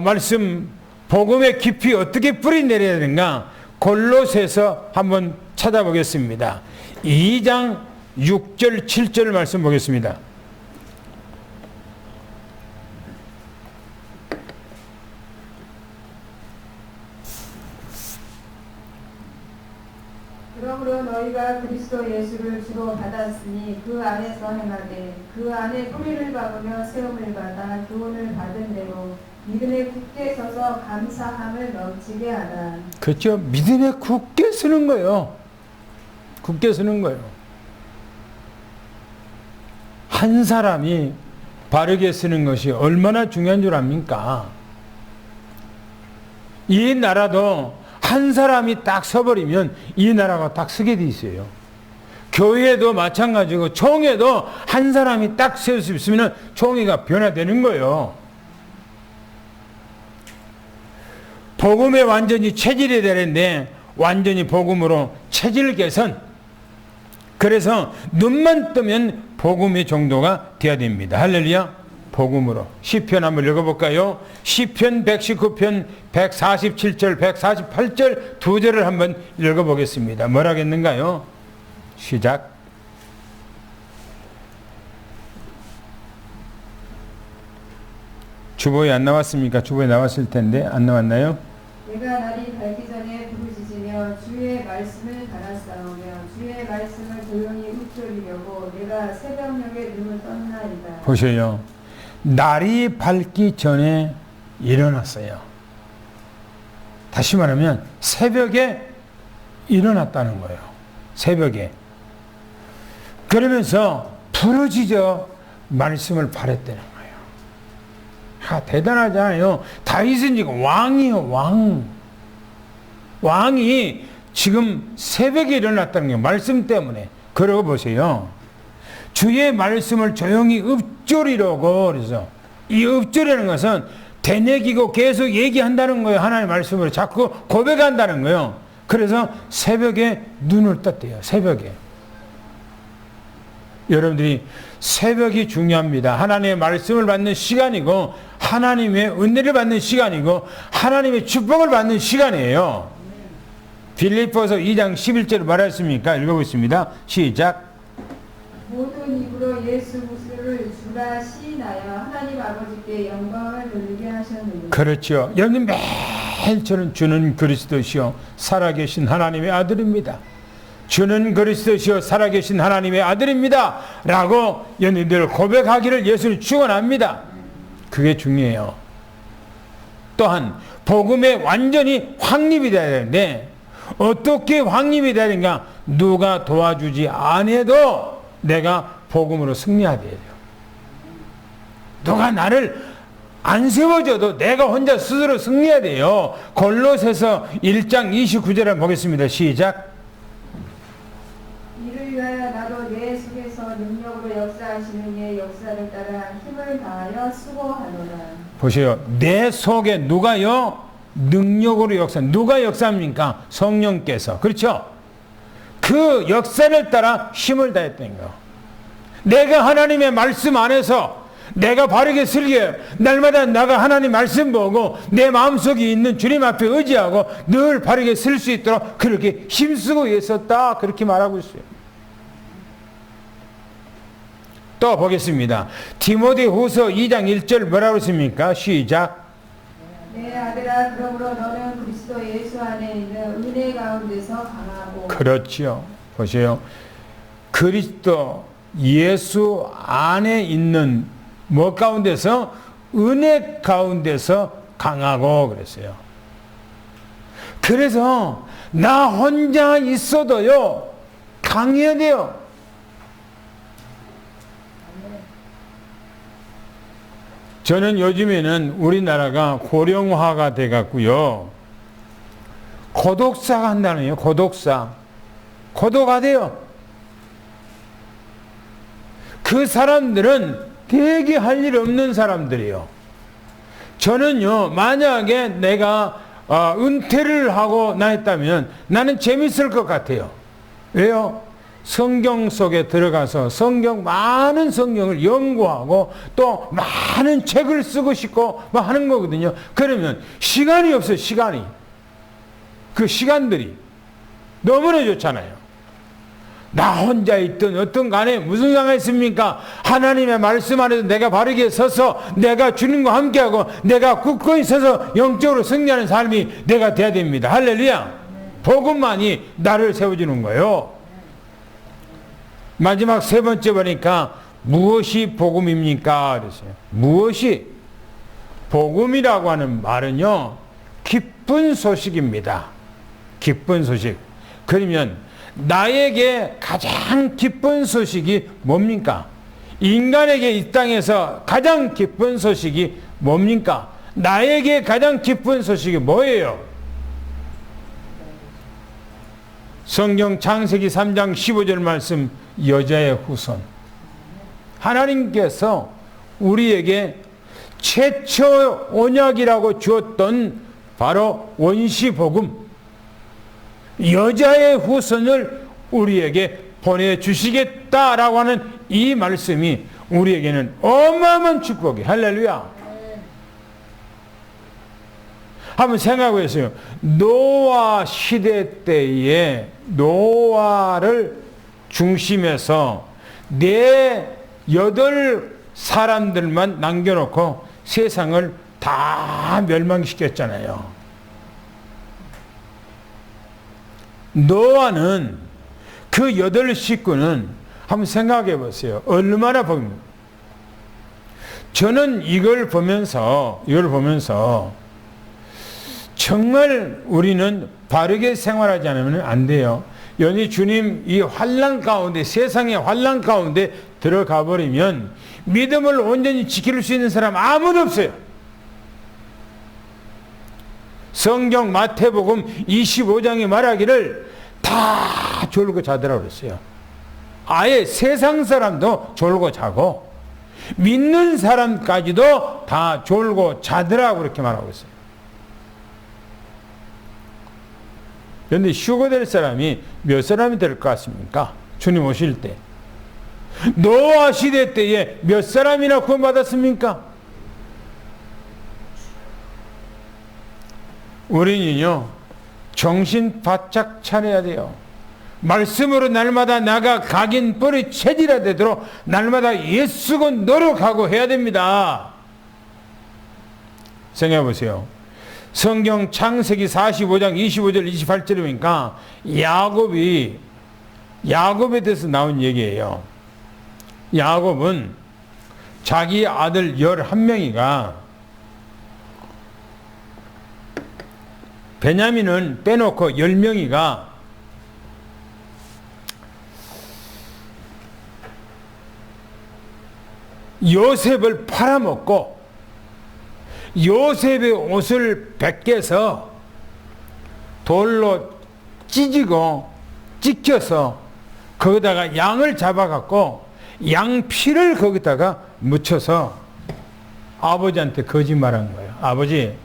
Speaker 1: 말씀 복음의 깊이 어떻게 뿌리 내려야 되는가? 골로새서 한번 찾아보겠습니다. 2장 6절 7절 말씀 보겠습니다.
Speaker 2: 그러므로 너희가 그리스도 예수를 주로 받았으니 그 안에서 행하되 그 안에 뿌리를 박으며 세움을 받아 교훈을 받은 대로 믿음에 굳게 서서 감사함을 넘치게 하라.
Speaker 1: 그렇죠. 믿음에 굳게 서는 거예요. 굳게 서는 거예요. 한 사람이 바르게 서는 것이 얼마나 중요한 줄 압니까? 이 나라도 한 사람이 딱 서버리면 이 나라가 딱 서게 돼 있어요. 교회도 마찬가지고 총회도 한 사람이 딱 세울 수 있으면 총회가 변화되는 거예요. 복음에 완전히 체질이 되는데 완전히 복음으로 체질 개선. 그래서 눈만 뜨면 복음의 정도가 되어야 됩니다. 할렐루야. 복음으로. 시편 한번 읽어볼까요? 시편 119편 147절 148절 두 절을 한번 읽어보겠습니다. 뭐라겠는가요? 시작. 주보에 안 나왔습니까? 주보에 나왔을 텐데 안 나왔나요?
Speaker 2: 내가 날이 밝기 전에 부르짖으며 주의 말씀을 바라싸우며 주의 말씀을 조용히 읊조리려고 내가 새벽녘에 눈을 떴나이다.
Speaker 1: 보세요. 날이 밝기 전에 일어났어요. 다시 말하면 새벽에 일어났다는 거예요. 새벽에. 그러면서 부르짖어 말씀을 바랬다는 거예요. 대단하잖아요. 다윗은 지금 왕이요, 왕. 왕이 지금 새벽에 일어났다는 거예요. 말씀 때문에. 그러고 보세요. 주의 말씀을 조용히 읊조리려고. 그래서 이 읊조리라는 것은 되뇌기고 계속 얘기한다는 거예요. 하나님의 말씀으로 자꾸 고백한다는 거예요. 그래서 새벽에 눈을 떴대요. 새벽에. 여러분들이 새벽이 중요합니다. 하나님의 말씀을 받는 시간이고 하나님의 은혜를 받는 시간이고 하나님의 축복을 받는 시간이에요. 빌립보서 2장 11절을 말했습니까? 읽어보겠습니다. 시작.
Speaker 2: 모든 입으로 예수 그리스도를 주라 시인하여 하나님 아버지께 영광을 돌리게 하셨느니라.
Speaker 1: 그렇죠. 여러분 매일 저는 주는 그리스도시요 살아계신 하나님의 아들입니다. 주는 그리스도시요 살아계신 하나님의 아들입니다. 라고 여러분들 고백하기를 예수는 축원합니다. 그게 중요해요. 또한 복음에 완전히 확립이 돼야 되는데 어떻게 확립이 되는가? 누가 도와주지 않아도 내가 복음으로 승리해야 돼요. 누가 나를 안 세워줘도 내가 혼자 스스로 승리해야 돼요. 골로새서 1장 29절을 한번 보겠습니다. 시작.
Speaker 2: 이를 위하여 나도 내 속에서 능력으로 역사하시는 이의 역사를 따라 힘을 다하여 수고하노라. 보세요.
Speaker 1: 내 속에 누가요? 능력으로 역사. 누가 역사합니까? 성령께서. 그렇죠? 그 역사를 따라 힘을 다했다는 거. 내가 하나님의 말씀 안에서 내가 바르게 설교해. 날마다 내가 하나님 말씀 보고 내 마음속에 있는 주님 앞에 의지하고 늘 바르게 설 수 있도록 그렇게 힘쓰고 있었다. 그렇게 말하고 있어요. 또 보겠습니다. 디모데후서 2장 1절 뭐라고 했습니까? 시작.
Speaker 2: 내 아들아 그러므로 너는 그리스도 예수 안에 있는 은혜 가운데서 강하고.
Speaker 1: 그렇죠. 보세요. 그리스도 예수 안에 있는 뭐 가운데서? 은혜 가운데서 강하고 그랬어요. 그래서 나 혼자 있어도요 강해야 돼요. 저는 요즘에는 우리나라가 고령화가 돼갖고요. 고독사가 한다네요. 고독사. 고독하대요. 그 사람들은 되게 할 일 없는 사람들이에요. 저는요, 만약에 내가 은퇴를 하고 나 했다면 나는 재밌을 것 같아요. 왜요? 성경 속에 들어가서 많은 성경을 연구하고 또 많은 책을 쓰고 싶고 막 하는 거거든요. 그러면 시간이 없어요, 시간이. 그 시간들이 너무나 좋잖아요. 나 혼자 있든 어떤 간에 무슨 상관 있습니까? 하나님의 말씀 안에서 내가 바르게 서서 내가 주님과 함께하고 내가 굳건히 서서 영적으로 승리하는 삶이 내가 돼야 됩니다. 할렐루야. 복음만이 나를 세워주는 거예요. 마지막 세 번째 보니까 무엇이 복음입니까? 그랬어요. 무엇이? 복음이라고 하는 말은요, 기쁜 소식입니다. 기쁜 소식. 그러면 나에게 가장 기쁜 소식이 뭡니까? 인간에게 이 땅에서 가장 기쁜 소식이 뭡니까? 나에게 가장 기쁜 소식이 뭐예요? 성경 창세기 3장 15절 말씀, 여자의 후손. 하나님께서 우리에게 최초 언약이라고 주었던 바로 원시복음, 여자의 후손을 우리에게 보내주시겠다라고 하는 이 말씀이 우리에게는 어마어마한 축복이에요. 할렐루야. 한번 생각해 보세요. 노아 시대 때에 노아를 중심해서 8 사람들만 남겨놓고 세상을 다 멸망시켰잖아요. 노아는 그 8 식구는 한번 생각해 보세요. 얼마나 복입니다. 저는 이걸 보면서 정말 우리는 바르게 생활하지 않으면 안 돼요. 연히 주님 이 환난 가운데, 세상의 환난 가운데 들어가 버리면 믿음을 온전히 지킬 수 있는 사람 아무도 없어요. 성경 마태복음 25장에 말하기를 다 졸고 자더라고 그랬어요. 아예 세상 사람도 졸고 자고 믿는 사람까지도 다 졸고 자더라고 그렇게 말하고 있어요. 그런데 휴거 될 사람이 몇 사람이 될 것 같습니까? 주님 오실 때. 노아 시대 때에 몇 사람이나 구원받았습니까? 우리는요, 정신 바짝 차려야 돼요. 말씀으로 날마다 나가 각인 뿌리 체질화 되도록 날마다 애쓰고 노력하고 해야 됩니다. 생각해 보세요. 성경 창세기 45장 25절 28절에 보니까 야곱에 대해서 나온 얘기예요. 야곱은 자기 아들 11명이가 베냐민은 빼놓고 10명이가 요셉을 팔아먹고 요셉의 옷을 벗겨서 돌로 찢고 찍혀서 거기다가 양을 잡아갖고 양 피를 거기다가 묻혀서 아버지한테 거짓말한 거예요. 아버지,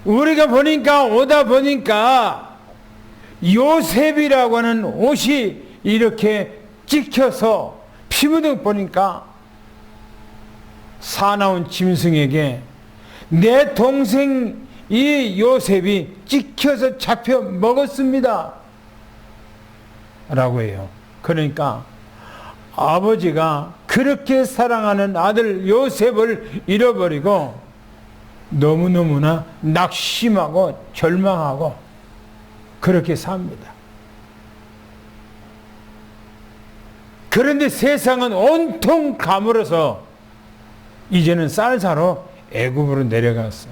Speaker 1: 우리가 오다 보니까 요셉이라고 하는 옷이 이렇게 찍혀서 피 묻은 거 보니까 사나운 짐승에게 내 동생 이 요셉이 찍혀서 잡혀 먹었습니다 라고 해요. 그러니까 아버지가 그렇게 사랑하는 아들 요셉을 잃어버리고 너무너무나 낙심하고 절망하고 그렇게 삽니다. 그런데 세상은 온통 가물어서 이제는 쌀 사러 애굽으로 내려갔어.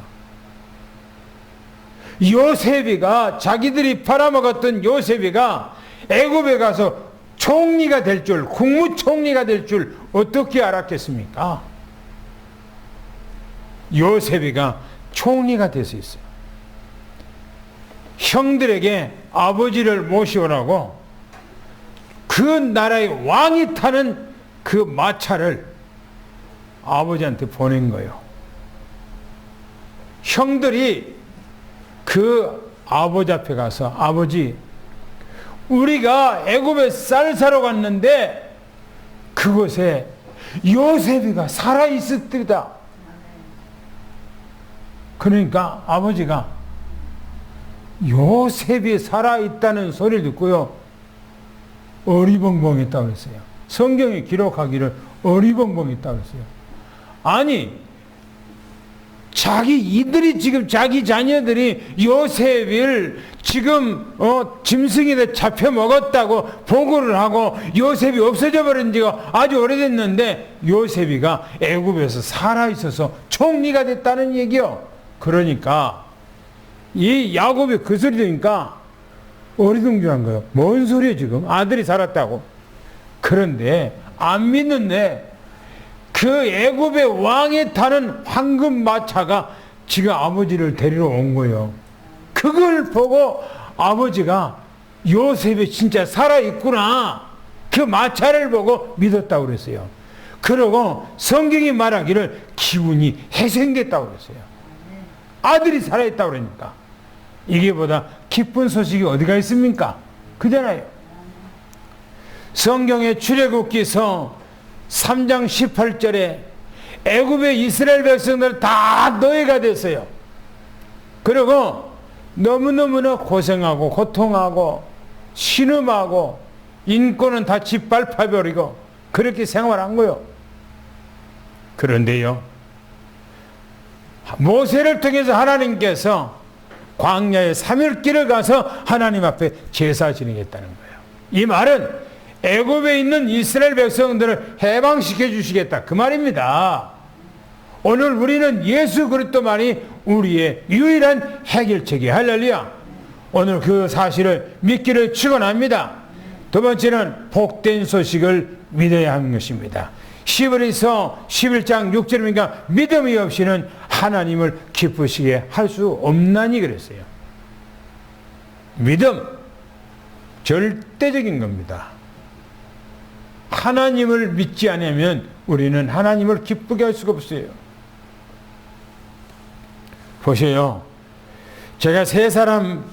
Speaker 1: 요셉이가, 자기들이 팔아먹었던 요셉이가 애굽에 가서 총리가 될 줄, 국무총리가 될 줄 어떻게 알았겠습니까? 요셉이가 총리가 될 수 있어요. 형들에게 아버지를 모시오라고 그 나라의 왕이 타는 그 마차를 아버지한테 보낸 거예요. 형들이 그 아버지 앞에 가서 아버지, 우리가 애굽에 쌀 사러 갔는데 그곳에 요셉이가 살아있었더이다. 그러니까 아버지가 요셉이 살아있다는 소리를 듣고요, 어리벙벙했다고 그랬어요. 성경에 기록하기를 어리벙벙했다고 그랬어요. 아니, 이들이 지금 자기 자녀들이 요셉을 지금 짐승이다 잡혀 먹었다고 보고를 하고 요셉이 없어져 버린 지가 아주 오래됐는데 요셉이가 애굽에서 살아있어서 총리가 됐다는 얘기요. 그러니까 이 야곱이 그 소리 들으니까 어리둥절한 거예요. 뭔 소리예요 지금? 아들이 살았다고. 그런데 안 믿는데 그 애굽의 왕이 타는 황금 마차가 지금 아버지를 데리러 온 거예요. 그걸 보고 아버지가 요셉이 진짜 살아있구나, 그 마차를 보고 믿었다고 그랬어요. 그러고 성경이 말하기를 기운이 회생됐다고 그랬어요. 아들이 살아있다고 그러니까. 이게 보다 기쁜 소식이 어디가 있습니까? 그잖아요. 성경의 출애굽기서 3장 18절에 애굽의 이스라엘 백성들 다 노예가 됐어요. 그리고 너무너무나 고생하고 고통하고 신음하고 인권은 다 짓밟아버리고 그렇게 생활한 거요. 그런데요, 모세를 통해서 하나님께서 광야의 3일 길을 가서 하나님 앞에 제사 지내겠다는 거예요. 이 말은 애굽에 있는 이스라엘 백성들을 해방시켜 주시겠다, 그 말입니다. 오늘 우리는 예수 그리스도만이 우리의 유일한 해결책이 할렐루야. 오늘 그 사실을 믿기를 축원합니다. 두 번째는 복된 소식을 믿어야 하는 것입니다. 히브리서 11장 6절이니까 믿음이 없이는 하나님을 기쁘시게 할 수 없나니 그랬어요. 믿음 절대적인 겁니다. 하나님을 믿지 않으면 우리는 하나님을 기쁘게 할 수가 없어요. 보세요. 제가 세 사람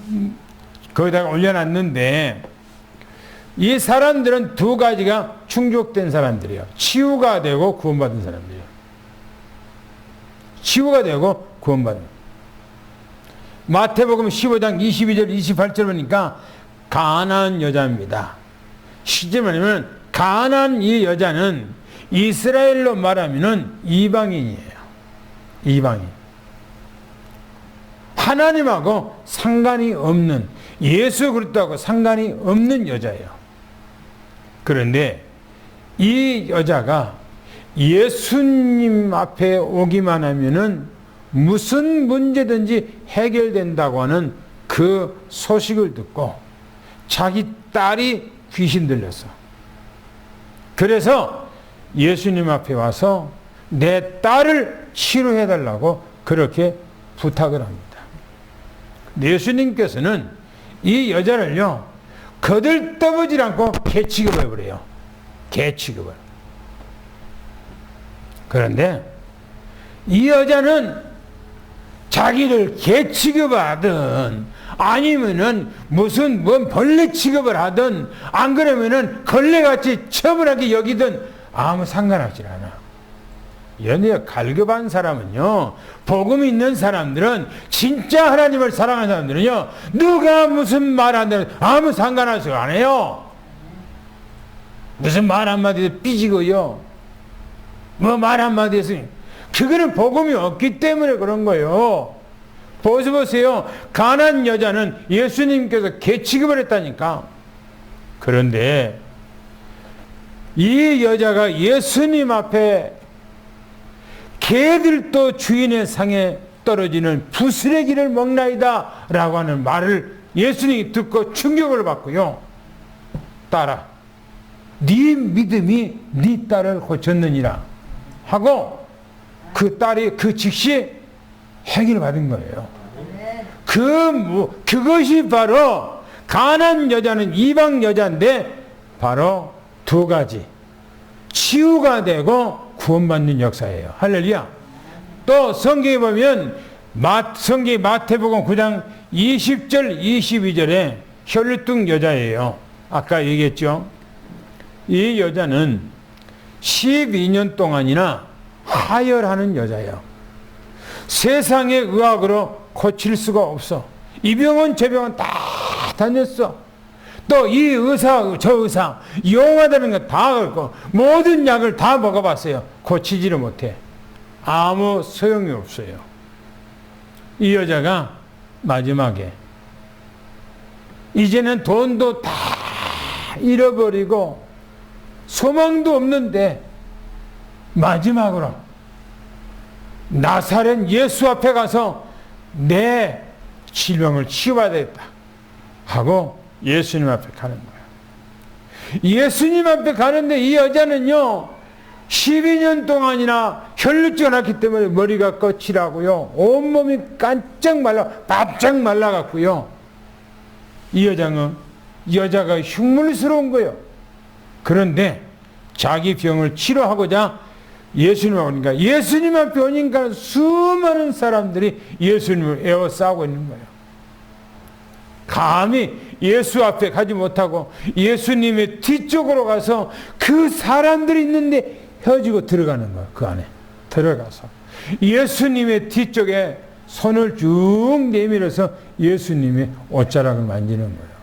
Speaker 1: 거기다가 올려놨는데 이 사람들은 두 가지가 충족된 사람들이에요. 치유가 되고 구원받은 사람들이에요. 치유가 되고 구원받은. 마태복음 15장 22절 28절 보니까 가나안 여자입니다. 실제 말하면 가나안 이 여자는 이스라엘로 말하면 이방인이에요. 이방인. 하나님하고 상관이 없는, 예수 그리스도하고 상관이 없는 여자예요. 그런데 이 여자가 예수님 앞에 오기만 하면은 무슨 문제든지 해결된다고 하는 그 소식을 듣고 자기 딸이 귀신 들렸어. 그래서 예수님 앞에 와서 내 딸을 치료해달라고 그렇게 부탁을 합니다. 예수님께서는 이 여자를요, 거들떠보질 않고 개 취급을 해버려요. 개 취급을. 그런데 이 여자는 자기를 개 취급하든 아니면은 무슨 뭔 벌레 취급을 하든 안 그러면은 걸레같이 처분하게 여기든 아무 상관하지 않아. 연애 갈급한 사람은요, 복음 있는 사람들은, 진짜 하나님을 사랑하는 사람들은요, 누가 무슨 말 하든 아무 상관하지 않아요. 무슨 말 한마디도 삐지고요, 뭐 말 한마디에서 그거는 복음이 없기 때문에 그런 거예요. 보세요. 가난한 여자는 예수님께서 개 취급을 했다니까. 그런데 이 여자가 예수님 앞에 개들도 주인의 상에 떨어지는 부스레기를 먹나이다 라고 하는 말을 예수님이 듣고 충격을 받고요, 딸아, 네 믿음이 네 딸을 고쳤느니라 하고 그 딸이 그 즉시 해결 받은 거예요. 그것이 바로 가난 여자는 이방 여자인데 바로 두 가지 치유가 되고 구원받는 역사예요. 할렐루야. 또 성경에 보면 성경 마태복음 9장 20절 22절에 혈루증 여자예요. 아까 얘기했죠. 이 여자는 12년 동안이나 하혈하는 여자예요. 세상의 의학으로 고칠 수가 없어. 이 병원 저 병원 다 다녔어. 또 이 의사 저 의사 용하다는 거 다 걸고 모든 약을 다 먹어봤어요. 고치지를 못해. 아무 소용이 없어요. 이 여자가 마지막에 이제는 돈도 다 잃어버리고 소망도 없는데 마지막으로 나사렛 예수 앞에 가서 내 질병을 치유받아야겠다 하고 예수님 앞에 가는 거예요. 예수님 앞에 가는데 이 여자는요 12년 동안이나 혈루증을 났기 때문에 머리가 거칠하고요 온몸이 깜짝 바짝 말라갔고요 이 여자가 흉물스러운 거예요. 그런데 자기 병을 치료하고자 예수님 오니까 예수님 앞에 오니까 수많은 사람들이 예수님을 에워싸고 있는 거예요. 감히 예수 앞에 가지 못하고 예수님의 뒤쪽으로 가서 그 사람들이 있는데 헤어지고 들어가는 거예요. 그 안에 들어가서 예수님의 뒤쪽에 손을 쭉 내밀어서 예수님의 옷자락을 만지는 거예요.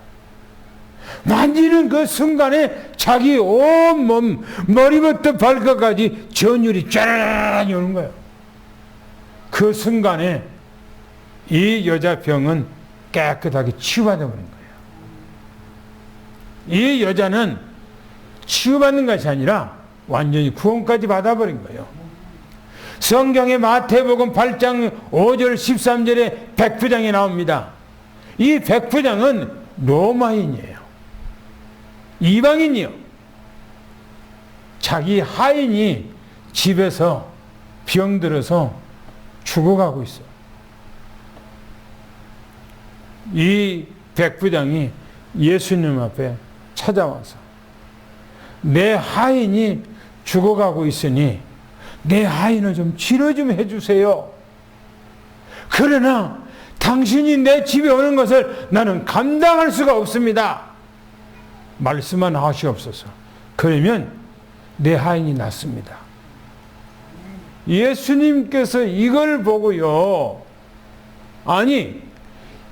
Speaker 1: 만지는 그 순간에 자기 온몸 머리부터 발끝까지 전율이 쫙 오는 거예요. 그 순간에 이 여자 병은 깨끗하게 치유받아 버린 거예요. 이 여자는 치유받는 것이 아니라 완전히 구원까지 받아버린 거예요. 성경의 마태복음 8장 5절 13절에 백부장이 나옵니다. 이 백부장은 로마인이에요. 이방인이요. 자기 하인이 집에서 병들어서 죽어가고 있어요. 이 백부장이 예수님 앞에 찾아와서 내 하인이 죽어가고 있으니 내 하인을 좀 치료 좀 해주세요. 그러나 당신이 내 집에 오는 것을 나는 감당할 수가 없습니다. 말씀만 하시옵소서. 그러면 내 하인이 낫습니다. 예수님께서 이걸 보고요. 아니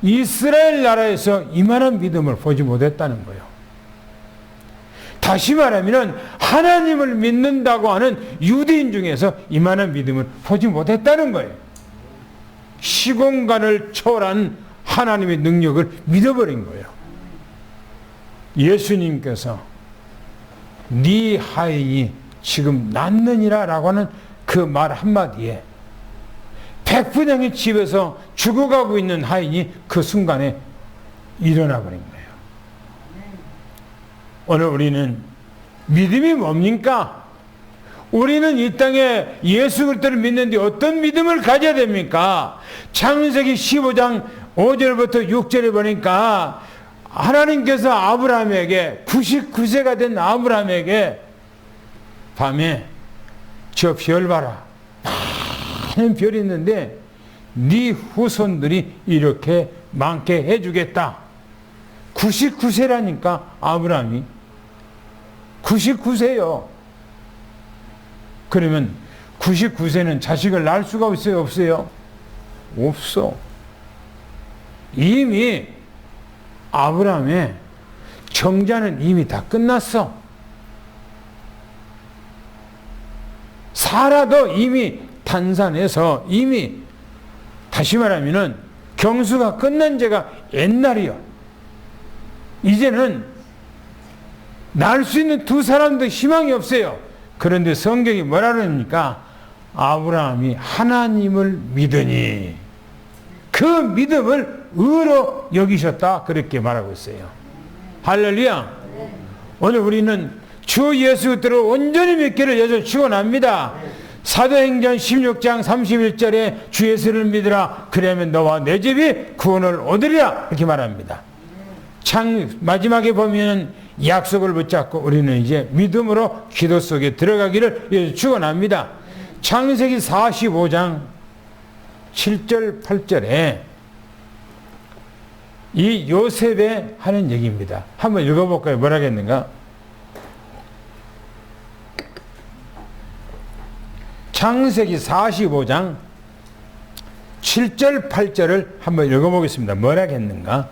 Speaker 1: 이스라엘 나라에서 이만한 믿음을 보지 못했다는 거예요. 다시 말하면 하나님을 믿는다고 하는 유대인 중에서 이만한 믿음을 보지 못했다는 거예요. 시공간을 초월한 하나님의 능력을 믿어버린 거예요. 예수님께서 네 하인이 지금 낫느니라 라고 하는 그 말 한마디에 백부장의 집에서 죽어가고 있는 하인이 그 순간에 일어나 버린 거예요. 오늘 우리는 믿음이 뭡니까? 우리는 이 땅에 예수 그리스도를 믿는데 어떤 믿음을 가져야 됩니까? 창세기 15장 5절부터 6절에 보니까 하나님께서 아브라함에게 99세가 된 아브라함에게 밤에 저 별 봐라. 많은 별이 있는데 네 후손들이 이렇게 많게 해주겠다. 99세라니까 아브라함이 99세요. 그러면 99세는 자식을 낳을 수가 있어요? 없어요? 없어. 이미 아브라함의 정자는 이미 다 끝났어. 사라도 이미 탄산해서 이미 다시 말하면은 경수가 끝난 지가 옛날이요. 이제는 낳을 수 있는 두 사람도 희망이 없어요. 그런데 성경이 뭐라 그러니까 아브라함이 하나님을 믿으니 그 믿음을 의로 여기셨다 그렇게 말하고 있어요. 할렐루야. 오늘 우리는 주 예수 그리스도를 온전히 믿기를 예수 축원합니다. 사도행전 16장 31절에 주 예수를 믿으라 그러면 너와 내 집이 구원을 얻으리라 이렇게 말합니다. 마지막에 보면 약속을 붙잡고 우리는 이제 믿음으로 기도 속에 들어가기를 예수 축원합니다. 창세기 45장 7절 8절에 이 요셉의 하는 얘기입니다. 한번 읽어볼까요? 뭐라 했는가? 창세기 45장 7절 8절을 한번 읽어보겠습니다. 뭐라 했는가?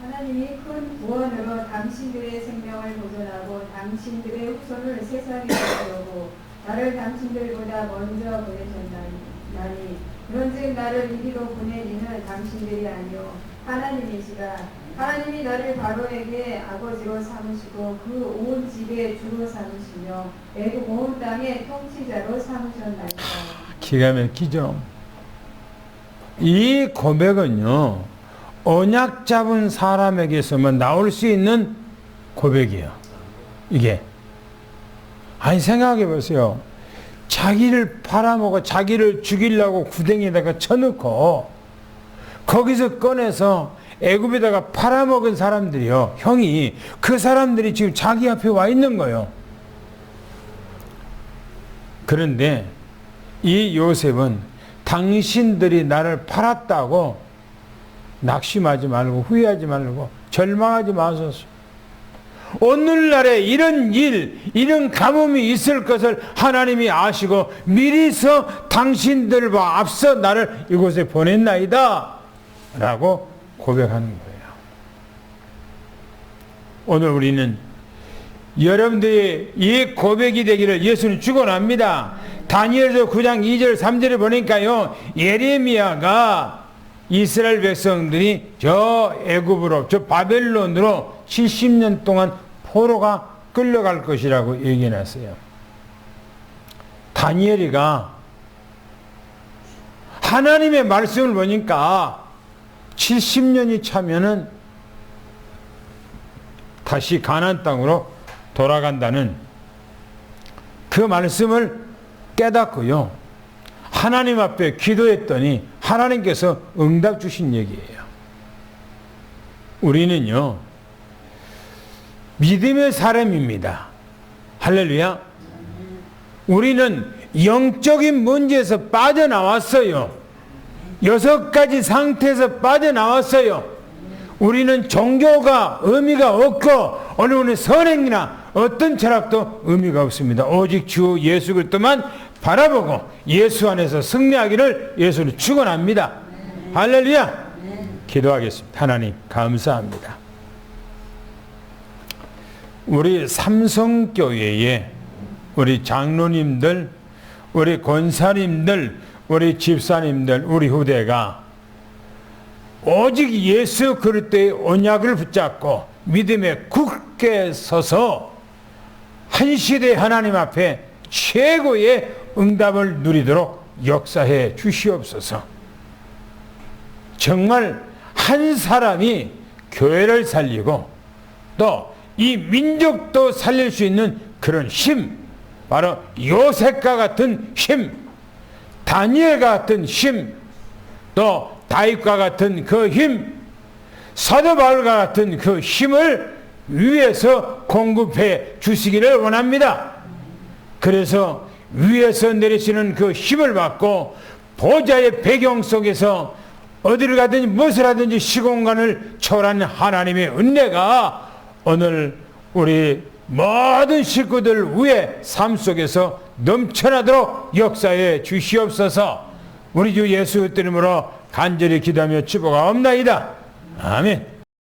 Speaker 2: 하나님이 큰 구원으로 당신들의 생명을 보존하고 당신들의 후손을 세상에 이르고 나를 당신들보다 먼저 보내셨나니 그런즉 나를 이리로 보낸 이는 당신들이 아니요 하나님이시라. 하나님이 나를 바로에게 아버지로 삼으시고 그 온 집의 주로 삼으시며 애굽 온 땅의 통치자로 삼으셨나이다.
Speaker 1: 기가 막히죠. 이 고백은요 언약 잡은 사람에게서만 나올 수 있는 고백이에요. 이게 아니 생각해 보세요. 자기를 팔아먹어 자기를 죽이려고 구덩이에다가 쳐넣고 거기서 꺼내서 애굽에다가 팔아먹은 사람들이요. 형이 그 사람들이 지금 자기 앞에 와 있는 거예요. 그런데 이 요셉은 당신들이 나를 팔았다고 낙심하지 말고 후회하지 말고 절망하지 마소서. 오늘날에 이런 일, 이런 가뭄이 있을 것을 하나님이 아시고 미리서 당신들과 앞서 나를 이곳에 보냈나이다 라고 고백하는 거예요. 오늘 우리는 여러분들이 이 고백이 되기를 예수는 축원합니다. 다니엘서 9장 2절 3절에 보니까요 예레미야가 이스라엘 백성들이 저 애굽으로 저 바벨론으로 70년 동안 포로가 끌려갈 것이라고 얘기해놨어요. 다니엘이가 하나님의 말씀을 보니까 70년이 차면은 다시 가나안 땅으로 돌아간다는 그 말씀을 깨닫고요. 하나님 앞에 기도했더니 하나님께서 응답 주신 얘기예요. 우리는요, 믿음의 사람입니다. 할렐루야. 우리는 영적인 문제에서 빠져나왔어요. 6가지 상태에서 빠져나왔어요. 우리는 종교가 의미가 없고 어느 선행이나 어떤 철학도 의미가 없습니다. 오직 주 예수 그리스도만 바라보고 예수 안에서 승리하기를 예수는 축원합니다. 할렐루야. 기도하겠습니다. 하나님 감사합니다. 우리 삼성교회에 우리 장로님들, 우리 권사님들, 우리 집사님들, 우리 후대가 오직 예수 그리스도의 언약을 붙잡고 믿음에 굳게 서서 한 시대 하나님 앞에 최고의 응답을 누리도록 역사해 주시옵소서. 정말 한 사람이 교회를 살리고 또 이 민족도 살릴 수 있는 그런 힘, 바로 요셉과 같은 힘, 다니엘과 같은 힘, 또 다윗과 같은 그 힘, 사도 바울과 같은 그 힘을 위에서 공급해 주시기를 원합니다. 그래서 위에서 내리시는 그 힘을 받고 보좌의 배경 속에서 어디를 가든지 무엇을 하든지 시공간을 초월하는 하나님의 은혜가 오늘 우리 모든 식구들 위에 삶 속에서 넘쳐나도록 역사해 주시옵소서. 우리 주 예수 이름으로 간절히 기도하며 축복하옵나이다. 아멘.